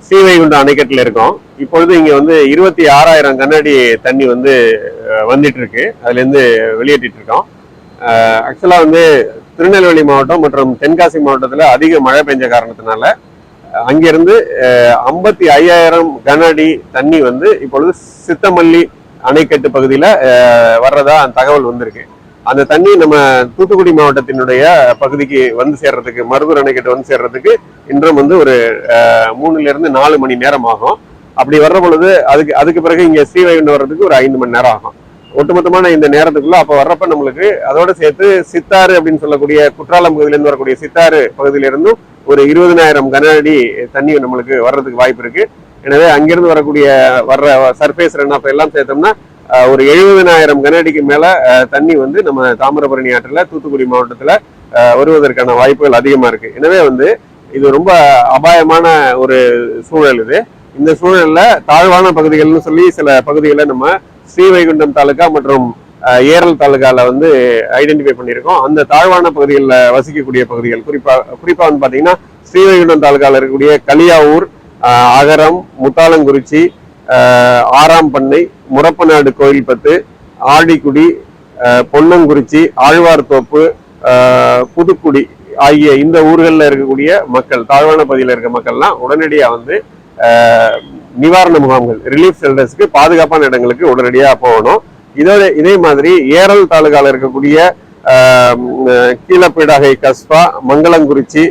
ஸ்ரீவைகுண்ட அணைக்கட்டில் இருக்கோம். இப்பொழுது இங்க வந்து 26,000 கண்ணாடி தண்ணி வந்து வந்துட்டு இருக்கு. அதுல இருந்து வெளியேற்றிட்டு இருக்கோம். ஆக்சுவலா வந்து திருநெல்வேலி மாவட்டம் மற்றும் தென்காசி மாவட்டத்துல அதிக மழை பெஞ்ச காரணத்தினால அங்கிருந்து 55,000 கனஅடி தண்ணி வந்து இப்பொழுது சித்தமல்லி அணைக்கட்டு பகுதியில வர்றதா தகவல் வந்திருக்கு. அந்த தண்ணி நம்ம தூத்துக்குடி மாவட்டத்தினுடைய பகுதிக்கு வந்து சேர்றதுக்கு, மருதூர் அணைக்கட்டு வந்து சேர்றதுக்கு இன்றும் வந்து ஒரு 3 to 4 மணி நேரம் ஆகும். அப்படி வர்ற பொழுது அதுக்கு பிறகு இங்க ஸ்ரீவைகுண்டம் வர்றதுக்கு ஒரு 5 மணி நேரம் ஆகும். ஒட்டுமொத்தமான இந்த நேரத்துக்குள்ள அப்ப வர்றப்ப நம்மளுக்கு அதோட சேர்த்து சித்தாறு அப்படின்னு சொல்லக்கூடிய குற்றாலம் பகுதியிலிருந்து வரக்கூடிய சித்தாறு பகுதியிலிருந்தும் ஒரு 20,000 கனஅடி தண்ணி நம்மளுக்கு வர்றதுக்கு வாய்ப்பு இருக்கு. எனவே அங்கிருந்து வரக்கூடிய சர்ஃபேஸ் ரன் ஆஃப் எல்லாம் சேர்த்தோம்னா ஒரு 70,000 கனஅடிக்கு மேல தண்ணி வந்து நம்ம தாமிரபரணி ஆற்றுல தூத்துக்குடி மாவட்டத்துல வருவதற்கான வாய்ப்புகள் அதிகமா இருக்கு. எனவே வந்து இது ரொம்ப அபாயமான ஒரு சூழல். இந்த சூழல்ல தாழ்வான பகுதிகள்னு சொல்லி சில பகுதிகளை நம்ம ஸ்ரீவைகுண்டம் தாலுகா மற்றும் ஏரல் தாலுகால வந்து ஐடென்டிஃபை பண்ணியிருக்கோம். அந்த தாழ்வான பகுதிகளில் வசிக்கக்கூடிய பகுதிகள் குறிப்பா வந்து பாத்தீங்கன்னா ஸ்ரீவைகுண்டம் தாலுகால இருக்கக்கூடிய களியாவூர், அகரம், முத்தாலங்குறிச்சி, ஆறாம்பண்ணை, முரப்பநாடு கோயில்பத்து, ஆடிக்குடி, பொன்னங்குறிச்சி, ஆழ்வார்தோப்பு, புதுக்குடி ஆகிய இந்த ஊர்களில் இருக்கக்கூடிய மக்கள், தாழ்வான பகுதியில் இருக்க மக்கள்லாம் உடனடியா வந்து நிவாரண முகாம்கள், ரிலீஃப் ஷெல்டர்ஸ்க்கு, பாதுகாப்பான இடங்களுக்கு உடனடியாக போகணும். இதே மாதிரி ஏரல் தாலுகால இருக்கக்கூடிய கீழப்பீடாகை கஸ்பா, மங்களங்குறிச்சி,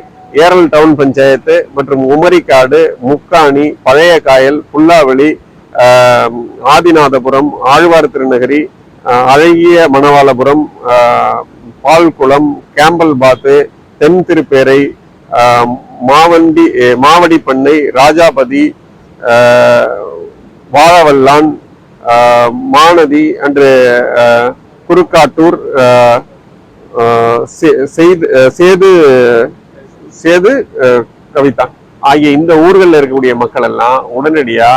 ஏரல் டவுன் பஞ்சாயத்து மற்றும் உமரிக்காடு, முக்காணி, பழைய காயல், புல்லாவளி, ஆதிநாதபுரம், ஆழ்வார் திருநகரி, அழகிய மணவாளபுரம், பால்குளம், கேம்பல் பாத்து, தென் திருப்பேரை, மாவடிப்பண்ணை, ராஜாபதி, வாழவல்லான், மானதி அன்று குறுக்காட்டூர், சேது கவிதா ஆகிய இந்த ஊர்களில் இருக்கக்கூடிய மக்கள் எல்லாம் உடனடியா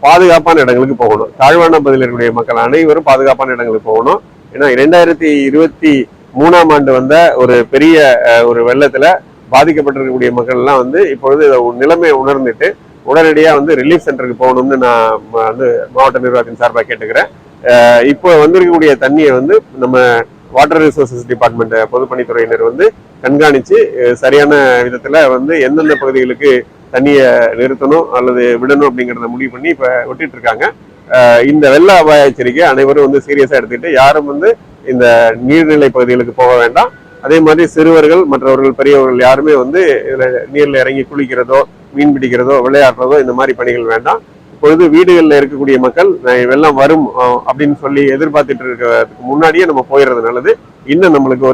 பாதுகாப்பான இடங்களுக்கு போகணும். தாழ்வான பகுதியில் இருக்கக்கூடிய மக்கள் அனைவரும் பாதுகாப்பான இடங்களுக்கு போகணும். ஏன்னா 2023 வந்த ஒரு பெரிய ஒரு வெள்ளத்துல பாதிக்கப்பட்டிருக்கக்கூடிய மக்கள் எல்லாம் வந்து இப்பொழுது நிலைமையை உணர்ந்துட்டு உடனடியா வந்து ரிலீஃப் சென்டருக்கு போகணும்னு நான் வந்து மாவட்ட நிர்வாகத்தின் சார்பாக கேட்டுக்கிறேன். இப்போ வந்திருக்கக்கூடிய தண்ணியை வந்து நம்ம வாட்டர் ரிசோர்சஸ் டிபார்ட்மெண்ட், பொதுப்பணித்துறையினர் வந்து கண்காணிச்சு சரியான விதத்துல வந்து எந்தெந்த பகுதிகளுக்கு தண்ணியை நிறுத்தணும் அல்லது விடணும் அப்படிங்கிறத முடிவு பண்ணி இப்ப விட்டுட்டு இருக்காங்க. இந்த வெள்ள அபாய எச்சரிக்கை அனைவரும் வந்து சீரியஸா எடுத்துக்கிட்டு யாரும் வந்து இந்த நீர்நிலை பகுதிகளுக்கு போக வேண்டாம். அதே மாதிரி சிறுவர்கள், மற்றவர்கள், பெரியவர்கள் யாருமே வந்து நீர்ல இறங்கி குளிக்கிறதோ, மீன் பிடிக்கிறதோ, விளையாடுறதோ இந்த மாதிரி பணிகள் வேண்டாம். இப்பொழுது வீடுகளில் இருக்கக்கூடிய மக்கள் வெள்ளம் வரும் அப்படின்னு சொல்லி எதிர்பார்த்துட்டு இருக்கிறதுக்கு முன்னாடியே நம்ம போயிடுறது நல்லது. இன்னும் நம்மளுக்கு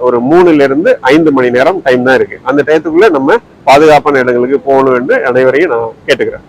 ஒரு 3 to 5 மணி நேரம் டைம் தான் இருக்கு. அந்த டயத்துக்குள்ள நம்ம பாதுகாப்பான இடங்களுக்கு போகணும் என்று அனைவரையும் நான் கேட்டுக்கிறேன்.